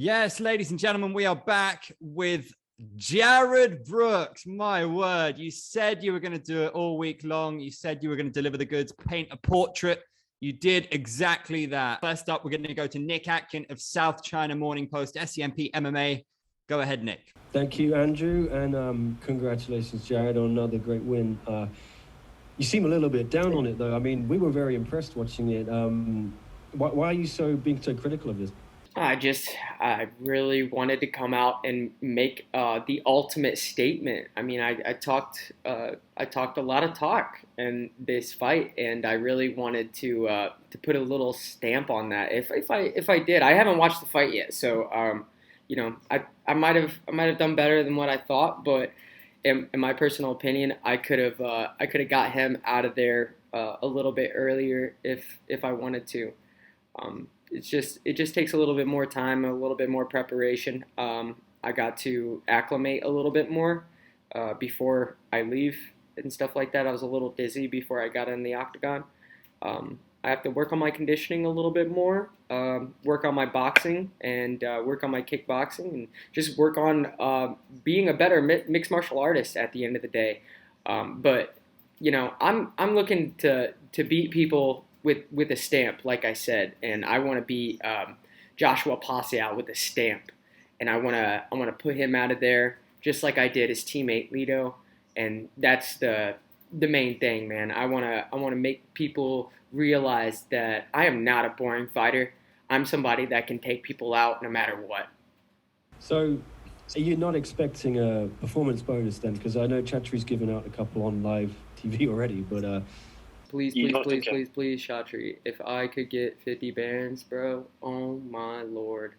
Yes, ladies and gentlemen, we are back with Jared Brooks. My word, you said you were going to do it all week long. You said you were going to deliver the goods, paint a portrait. You did exactly that. First up, we're going to go to Nick Atkin of South China Morning Post, SCMP MMA. Go ahead, Nick. Thank you, Andrew, and congratulations, Jared, on another great win. You seem a little bit down on it, though. I mean, we were very impressed watching it. Why are you being so critical of this? I really wanted to come out and make the ultimate statement. I mean, I talked a lot of talk in this fight, and I really wanted to put a little stamp on that. If I did, I haven't watched the fight yet, so I might have done better than what I thought, but in my personal opinion, I could have got him out of there a little bit earlier if I wanted to. It just takes a little bit more time, a little bit more preparation. I got to acclimate a little bit more before I leave and stuff like that. I was a little dizzy before I got in the octagon. I have to work on my conditioning a little bit more, work on my boxing, and work on my kickboxing, and just work on being a better mixed martial artist at the end of the day. But I'm looking to beat people with a stamp, like I said, and I want to beat Joshua Pacquiao with a stamp, and I want to put him out of there just like I did his teammate Lito, and that's the main thing, man. I want to make people realize that I am not a boring fighter. I'm somebody that can take people out no matter what. So, are you not expecting a performance bonus then? Because I know Chatri's given out a couple on live TV already, but Please, Chatri. If I could get 50 bands, bro, oh my lord.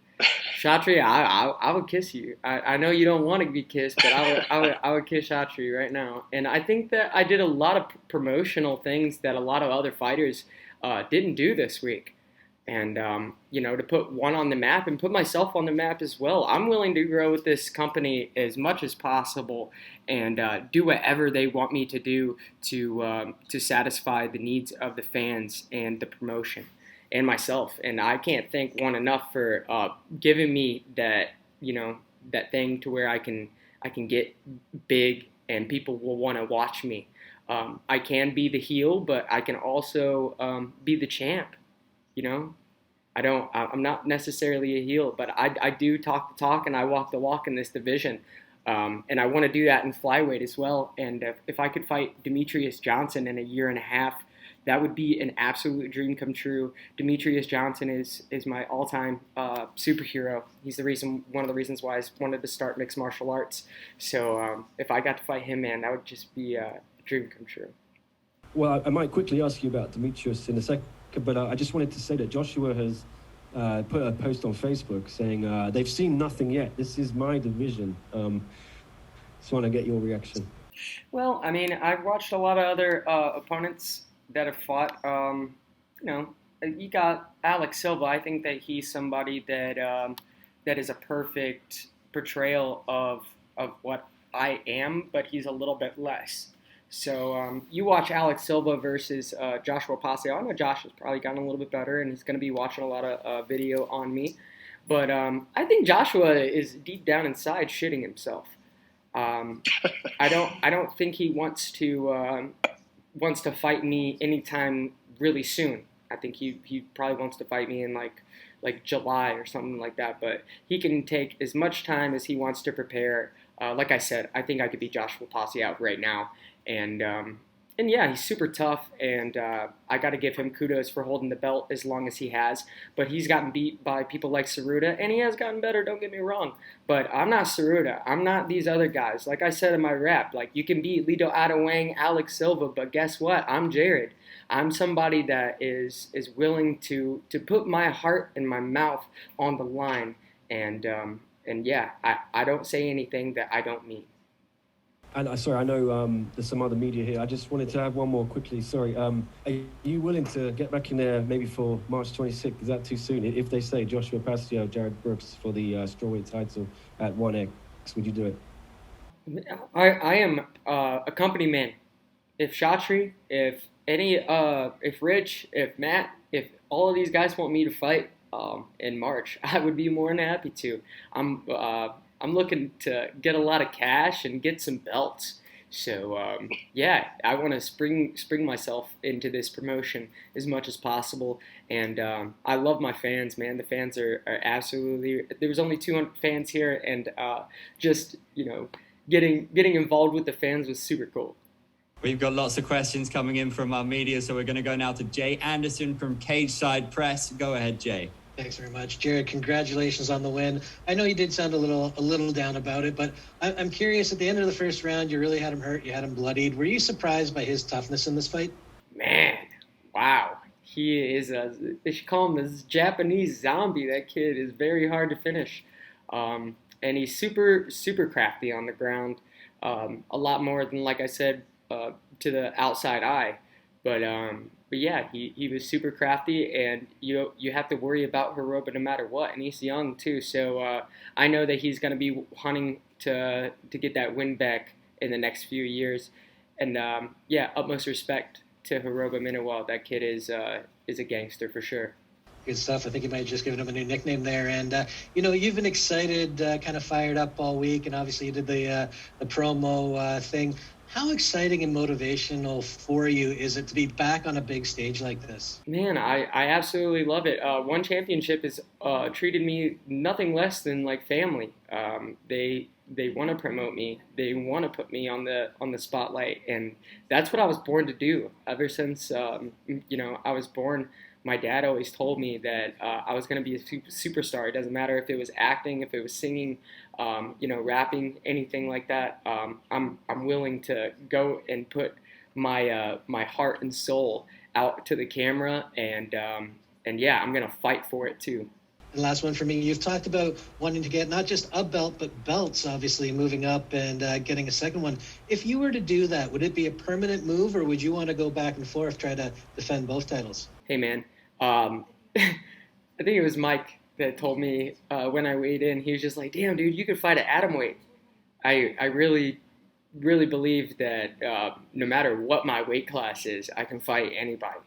Chatri, I would kiss you. I know you don't want to be kissed, but I would kiss Chatri right now. And I think that I did a lot of promotional things that a lot of other fighters didn't do this week. And, to put one on the map and put myself on the map as well. I'm willing to grow with this company as much as possible and do whatever they want me to do to satisfy the needs of the fans and the promotion and myself. And I can't thank one enough for giving me that, that thing to where I can get big and people will want to watch me. I can be the heel, but I can also be the champ. I'm not necessarily a heel, but I do talk the talk and I walk the walk in this division. And I want to do that in flyweight as well. And if I could fight Demetrius Johnson in a year and a half, that would be an absolute dream come true. Demetrius Johnson is my all-time superhero. He's one of the reasons why I wanted to start mixed martial arts. So if I got to fight him, man, that would just be a dream come true. Well, I might quickly ask you about Demetrius in a second. But I just wanted to say that Joshua has put a post on Facebook saying they've seen nothing yet. This is my division. Just want to get your reaction. Well, I mean, I've watched a lot of other opponents that have fought. You got Alex Silva. I think that he's somebody that is a perfect portrayal of what I am, but he's a little bit less. So you watch Alex Silva versus Joshua Pacquiao. I know Josh has probably gotten a little bit better, and he's going to be watching a lot of video on me. But I think Joshua is deep down inside shitting himself. I don't think he wants to fight me anytime really soon. I think he probably wants to fight me in like July or something like that. But he can take as much time as he wants to prepare. Like I said, I think I could beat Joshua Pacquiao right now. And yeah, he's super tough, and I got to give him kudos for holding the belt as long as he has. But he's gotten beat by people like Saruta, and he has gotten better, don't get me wrong. But I'm not Saruta. I'm not these other guys. Like I said in my rap, like you can beat Lito Adewang, Alex Silva, but guess what? I'm Jared. I'm somebody that is willing to put my heart and my mouth on the line. And yeah, I don't say anything that I don't mean. And sorry, I know there's some other media here. I just wanted to have one more quickly. Sorry, are you willing to get back in there maybe for March 26th? Is that too soon? If they say Joshua Pacquiao, Jared Brooks for the strawweight title at 1X, would you do it? I am a company man. If Chatri, if Rich, if Matt, if all of these guys want me to fight, in March, I would be more than happy to. I'm looking to get a lot of cash and get some belts. So yeah, I want to spring myself into this promotion as much as possible, and I love my fans, man. The fans are absolutely. There was only 200 fans here, and just getting involved with the fans was super cool. We've got lots of questions coming in from our media, so we're going to go now to Jay Anderson from Cage Side Press. Go ahead, Jay. Thanks very much, Jared. Congratulations on the win. I know you did sound a little down about it, but I'm curious. At the end of the first round, you really had him hurt. You had him bloodied. Were you surprised by his toughness in this fight? Man, wow. He is they should call him this Japanese zombie. That kid is very hard to finish. And he's super crafty on the ground. A lot more than, like I said, to the outside eye. But yeah, he was super crafty, and you have to worry about Hirooba no matter what, and he's young too. So I know that he's going to be hunting to get that win back in the next few years. And yeah, utmost respect to Hirooba Minowa. That kid is a gangster for sure. Good stuff. I think you might have just given him a new nickname there. And, you've been excited, kind of fired up all week, and obviously you did the promo thing. How exciting and motivational for you is it to be back on a big stage like this? Man, I absolutely love it. One Championship has treated me nothing less than like family. They want to promote me. They want to put me on the spotlight, and that's what I was born to do. Ever since I was born, my dad always told me that I was going to be a superstar. It doesn't matter if it was acting, if it was singing, rapping, anything like that. I'm willing to go and put my heart and soul out to the camera, and yeah, I'm going to fight for it too. And last one for me, you've talked about wanting to get not just a belt, but belts, obviously moving up and getting a second one. If you were to do that, would it be a permanent move, or would you want to go back and forth, try to defend both titles? Hey, man. I think it was Mike that told me when I weighed in, he was just like, damn, dude, you could fight at atomweight. I really believe that no matter what my weight class is, I can fight anybody.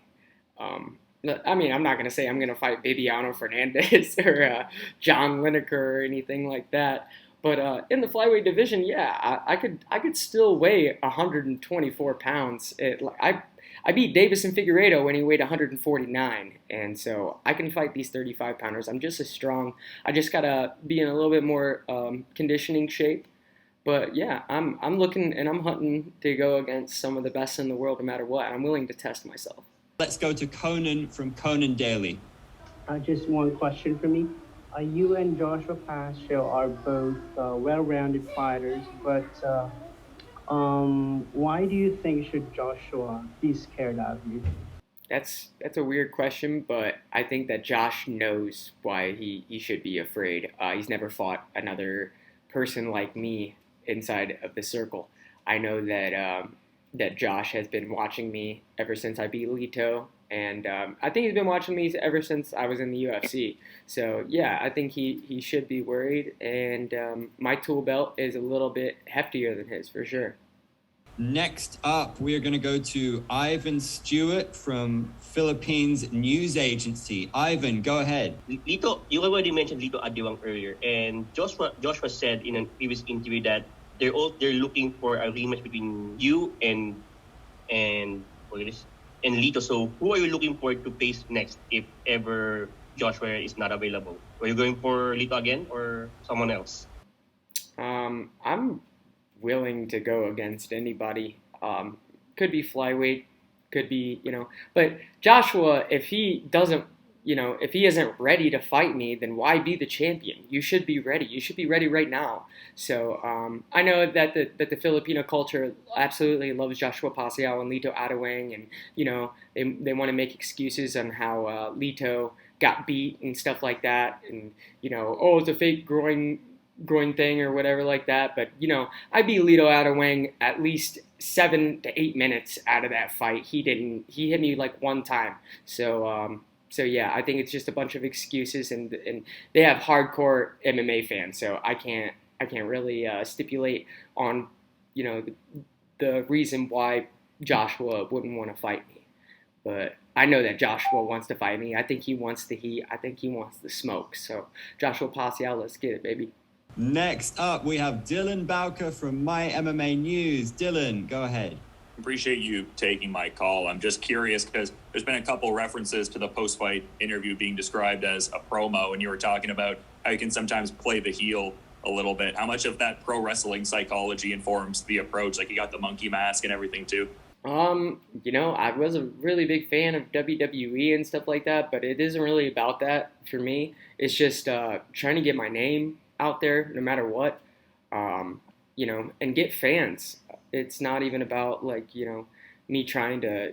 I mean, I'm not going to say I'm going to fight Bibiano Fernandez or John Lineker or anything like that. But in the flyweight division, yeah, I could still weigh 124 pounds. I beat Davison Figueiredo when he weighed 149, and so I can fight these 35-pounders. I'm just as strong. I just gotta be in a little bit more conditioning shape. But yeah, I'm looking and I'm hunting to go against some of the best in the world, no matter what. I'm willing to test myself. Let's go to Conan from Conan Daily. Just one question for me. You and Joshua Pascal are both well-rounded fighters, but why do you think should Joshua be scared of you? That's a weird question, but I think that Josh knows why he should be afraid. He's never fought another person like me inside of the circle. I know that Josh has been watching me ever since I beat Lito, and I think he's been watching me ever since I was in the UFC. So yeah, I think he should be worried, and my tool belt is a little bit heftier than his for sure. Next up, we are going to go to Ivan Stewart from Philippines News Agency. Ivan, go ahead. Lito, you already mentioned Lito Adiwang earlier, and Joshua said in a previous interview that they're looking for a rematch between you and Lito. So who are you looking for to face next if ever Joshua is not available? Are you going for Lito again or someone else? I'm willing to go against anybody. Could be flyweight, could be, but Joshua, if he isn't ready to fight me, then why be the champion? You should be ready. You should be ready right now. So I know that the Filipino culture absolutely loves Joshua Pascal and Lito Adiwang, and they want to make excuses on how Lito got beat and stuff like that, and it's a fake groin thing or whatever like that. But I beat Lito Adiwang at least 7 to 8 minutes out of that fight. He hit me like one time. So yeah, I think it's just a bunch of excuses, and they have hardcore MMA fans, so I can't really stipulate on the reason why Joshua wouldn't want to fight me. But I know that Joshua wants to fight me. I think he wants the heat. I think he wants the smoke. So Joshua Pasial, let's get it, baby. Next up, we have Dylan Bowker from My MMA News. Dylan, go ahead. Appreciate you taking my call. I'm just curious because there's been a couple references to the post-fight interview being described as a promo, and you were talking about how you can sometimes play the heel a little bit. How much of that pro wrestling psychology informs the approach? Like, you got the monkey mask and everything too. I was a really big fan of WWE and stuff like that, but it isn't really about that for me. It's just trying to get my name out there no matter what, and get fans. It's not even about me trying to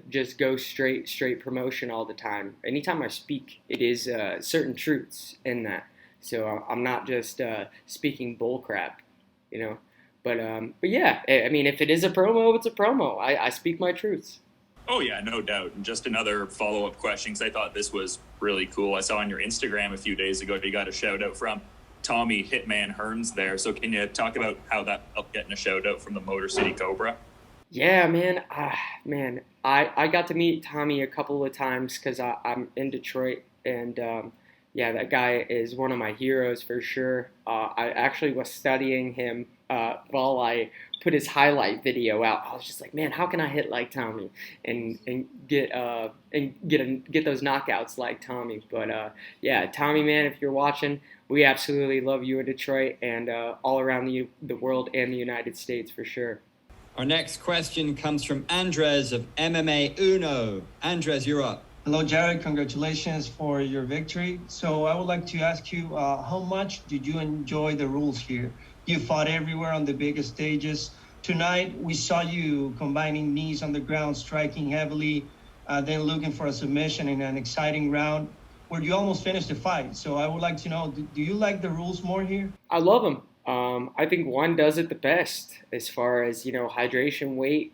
just go straight promotion all the time. Anytime I speak, it is certain truths in that. So I'm not just speaking bullcrap, But yeah, I mean, if it is a promo, it's a promo. I speak my truths. Oh, yeah, no doubt. And just another follow-up question, because I thought this was really cool. I saw on your Instagram a few days ago you got a shout-out from Tommy Hitman Hearns there. So can you talk about how that helped getting a shout-out from the Motor City Cobra? Yeah, man. I got to meet Tommy a couple of times because I'm in Detroit. And, yeah, that guy is one of my heroes for sure. I actually was studying him while I put his highlight video out. I was just like, man, how can I hit like Tommy and get those knockouts like Tommy? But yeah, Tommy, man, if you're watching, we absolutely love you in Detroit and all around the world and the United States for sure. Our next question comes from Andres of MMA Uno. Andres, you're up. Hello, Jared. Congratulations for your victory. So I would like to ask you, how much did you enjoy the rules here? You fought everywhere on the biggest stages. Tonight, we saw you combining knees on the ground, striking heavily, then looking for a submission in an exciting round where you almost finished the fight. So I would like to know, do you like the rules more here? I love them. I think one does it the best as far as, hydration, weight,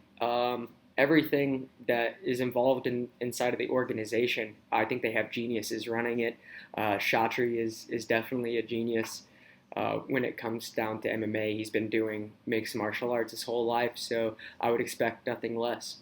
everything that is involved inside of the organization. I think they have geniuses running it. Shatri is definitely a genius. When it comes down to MMA, he's been doing mixed martial arts his whole life, so I would expect nothing less.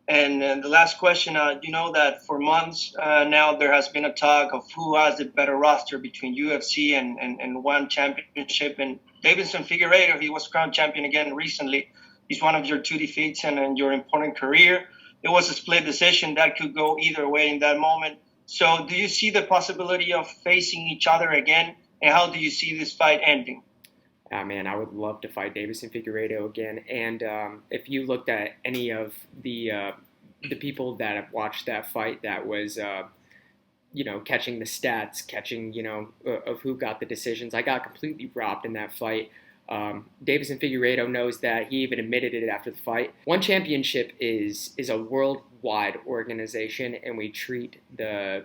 And the last question, you know that for months now there has been a talk of who has the better roster between UFC and one championship. And Davidson Figueiredo, he was crowned champion again recently. He's one of your two defeats in your important career. It was a split decision that could go either way in that moment. So do you see the possibility of facing each other again? And how do you see this fight ending? Man, I would love to fight Deiveson Figueiredo again. And if you looked at any of the people that have watched that fight, that was, catching the stats, of who got the decisions. I got completely robbed in that fight. Deiveson Figueiredo knows that. He even admitted it after the fight. One Championship is a worldwide organization, and we treat the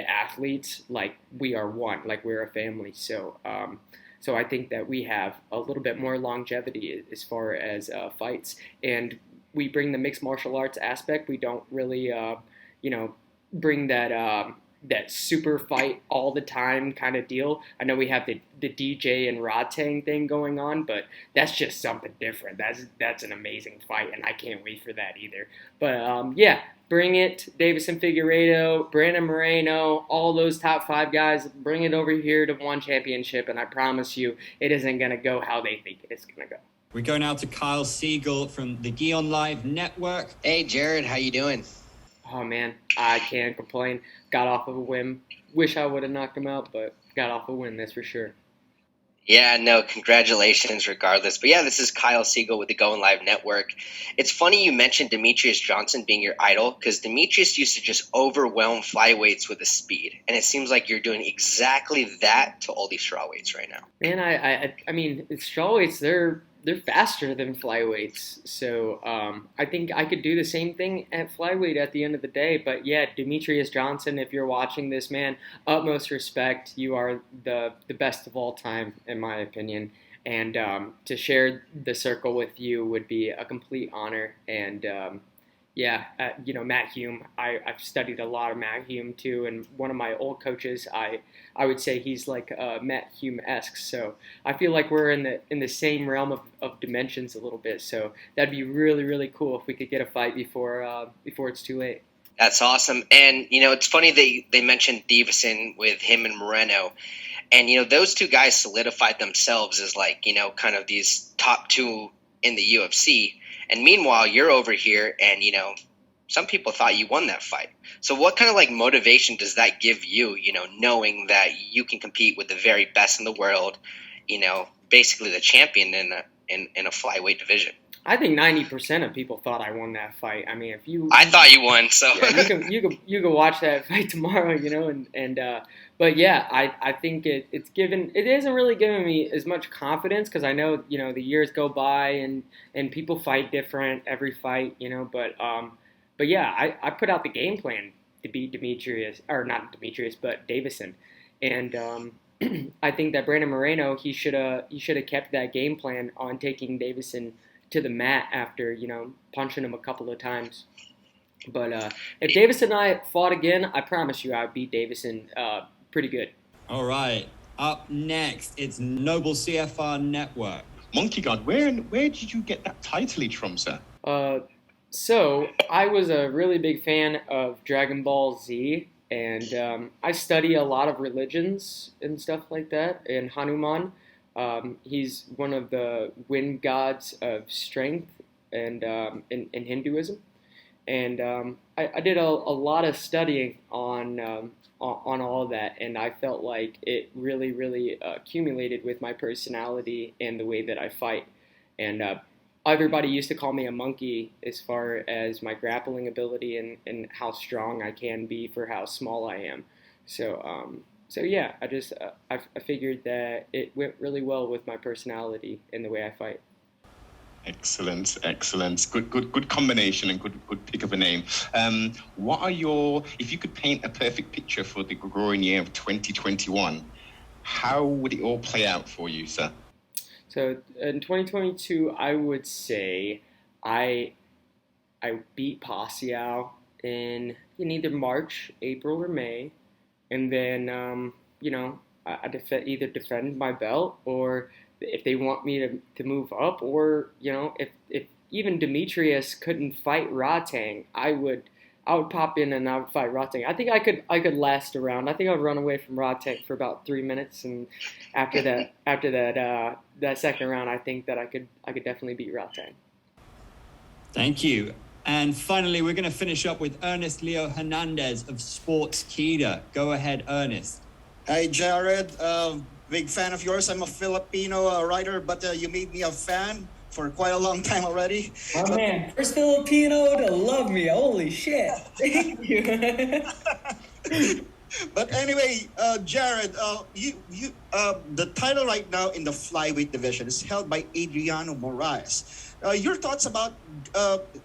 athletes like we are one, like we're a family. So I think that we have a little bit more longevity as far as fights, and we bring the mixed martial arts aspect. We don't really, bring that super fight all the time kind of deal. I know we have the DJ and Rodtang thing going on, but that's just something different. That's an amazing fight, and I can't wait for that either. But yeah, bring it, Deiveson Figueiredo, Brandon Moreno, all those top 5 guys. Bring it over here to One Championship, and I promise you, it isn't gonna go how they think it's gonna go. We go now to Kyle Siegel from the Gion Live Network. Hey, Jared, how you doing? Oh man, I can't complain. Got off of a whim. Wish I would have knocked him out, but got off a win, that's for sure. Yeah, no, congratulations regardless. But yeah, this is Kyle Siegel with the Going Live Network. It's funny you mentioned Demetrius Johnson being your idol, because Demetrius used to just overwhelm flyweights with his speed. And it seems like you're doing exactly that to all these strawweights right now. Man, I mean, strawweights, they're faster than flyweights. So I think I could do the same thing at flyweight at the end of the day. But yeah, Demetrius Johnson, if you're watching this, man, utmost respect. You are the best of all time, in my opinion. And to share the circle with you would be a complete honor. And Matt Hume, I've studied a lot of Matt Hume too, and one of my old coaches, I would say he's like Matt Hume-esque. So I feel like we're in the same realm of dimensions a little bit. So that'd be really, really cool if we could get a fight before it's too late. That's awesome. And, it's funny they mentioned Davison with him and Moreno. And, those two guys solidified themselves as kind of these top two in the UFC. And meanwhile, you're over here and, some people thought you won that fight. So what kind of motivation does that give you, knowing that you can compete with the very best in the world, basically the champion in a flyweight division? I think 90% of people thought I won that fight. I mean, I thought you won, so yeah, you can watch that fight tomorrow, but yeah, I think it isn't really giving me as much confidence because I know the years go by and people fight different every fight, but yeah, I put out the game plan to beat Davison, and I think that Brandon Moreno he should have kept that game plan on taking Davison to the mat after punching him a couple of times. But if Davison and I fought again, I promise you I'd beat Davison pretty good. All right, up next it's Noble CFR Network. Monkey God, where did you get that title from, sir? So I was a really big fan of Dragon Ball Z, and I study a lot of religions and stuff like that. And Hanuman, he's one of the wind gods of strength and in Hinduism. And I did a lot of studying on all of that, and I felt like it really, really accumulated with my personality and the way that I fight. And everybody used to call me a monkey as far as my grappling ability and how strong I can be for how small I am. So yeah, I figured that it went really well with my personality and the way I fight. Excellent. Good combination and good pick of a name. If you could paint a perfect picture for the Gregorian year of 2021, how would it all play out for you, sir? So in 2022, I would say I beat Pacquiao in either March, April, or May, and then I either defend my belt, or if they want me to move up, or if even Demetrius couldn't fight Rodtang, I would pop in and I would fight Rodtang. I think I could last around. I think I'd run away from Rodtang for about 3 minutes, and after that second round, I think that I could definitely beat Rodtang. Thank you. And finally, we're going to finish up with Ernest Leo Hernandez of Sportskeeda. Go ahead, Ernest. Hi, Jared. Big fan of yours. I'm a Filipino writer, but you made me a fan for quite a long time already. Oh man, first Filipino to love me. Holy shit. Thank you. But anyway, Jared, the title right now in the flyweight division is held by Adriano Moraes. Your thoughts about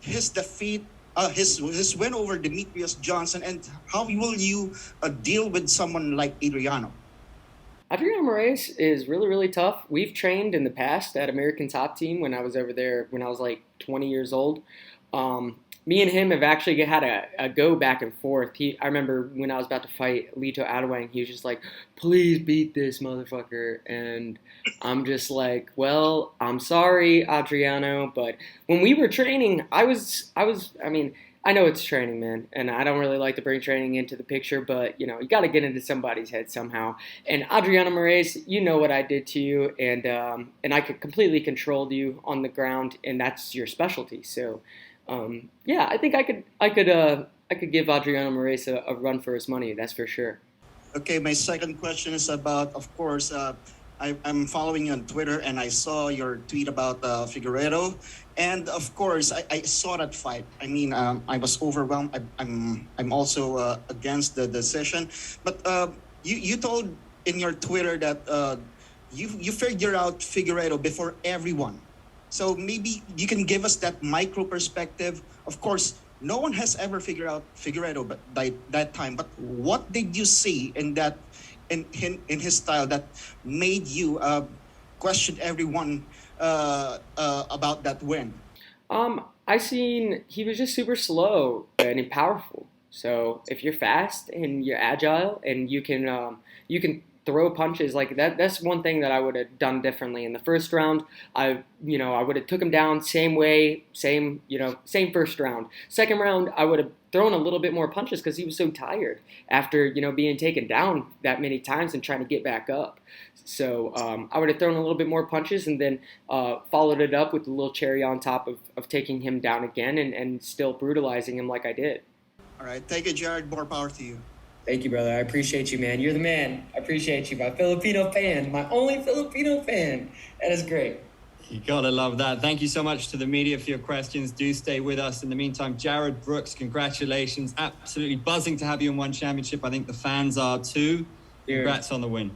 his defeat, his win over Demetrius Johnson, and how will you deal with someone like Adriano? Adriano Moraes is really, really tough. We've trained in the past at American Top Team when I was over there when I was like 20 years old. Me and him have actually had a go back and forth. I remember when I was about to fight Lito Adewang, he was just like, please beat this motherfucker. And I'm just like, well, I'm sorry, Adriano. But when we were training, I know it's training, man, and I don't really like to bring training into the picture, but, you got to get into somebody's head somehow. And Adriano Moraes, you know what I did to you, and I could completely control you on the ground, and that's your specialty. So, yeah, I think I could give Adriano Moraes a run for his money, that's for sure. Okay, my second question is about, of course, I'm following you on Twitter, and I saw your tweet about Figueiredo, and of course, I saw that fight. I mean, I was overwhelmed. I'm also against the decision, but you told in your Twitter that you figured out Figueiredo before everyone. So maybe you can give us that micro perspective. Of course, no one has ever figured out Figueiredo by that time. But what did you see in that? In his style that made you question everyone about that win? I seen he was just super slow and powerful. So if you're fast and you're agile and you can throw punches like that. That's one thing that I would have done differently in the first round. I would have took him down same way, same first round. Second round, I would have thrown a little bit more punches because he was so tired after, being taken down that many times and trying to get back up. So I would have thrown a little bit more punches and then followed it up with a little cherry on top of taking him down again and still brutalizing him like I did. All right. Thank you, Jared. More power to you. Thank you, brother. I appreciate you, man. You're the man. I appreciate you. My Filipino fan. My only Filipino fan. That is great. You gotta love that. Thank you so much to the media for your questions. Do stay with us. In the meantime, Jared Brooks, congratulations. Absolutely buzzing to have you in One Championship. I think the fans are too. Congrats on the win.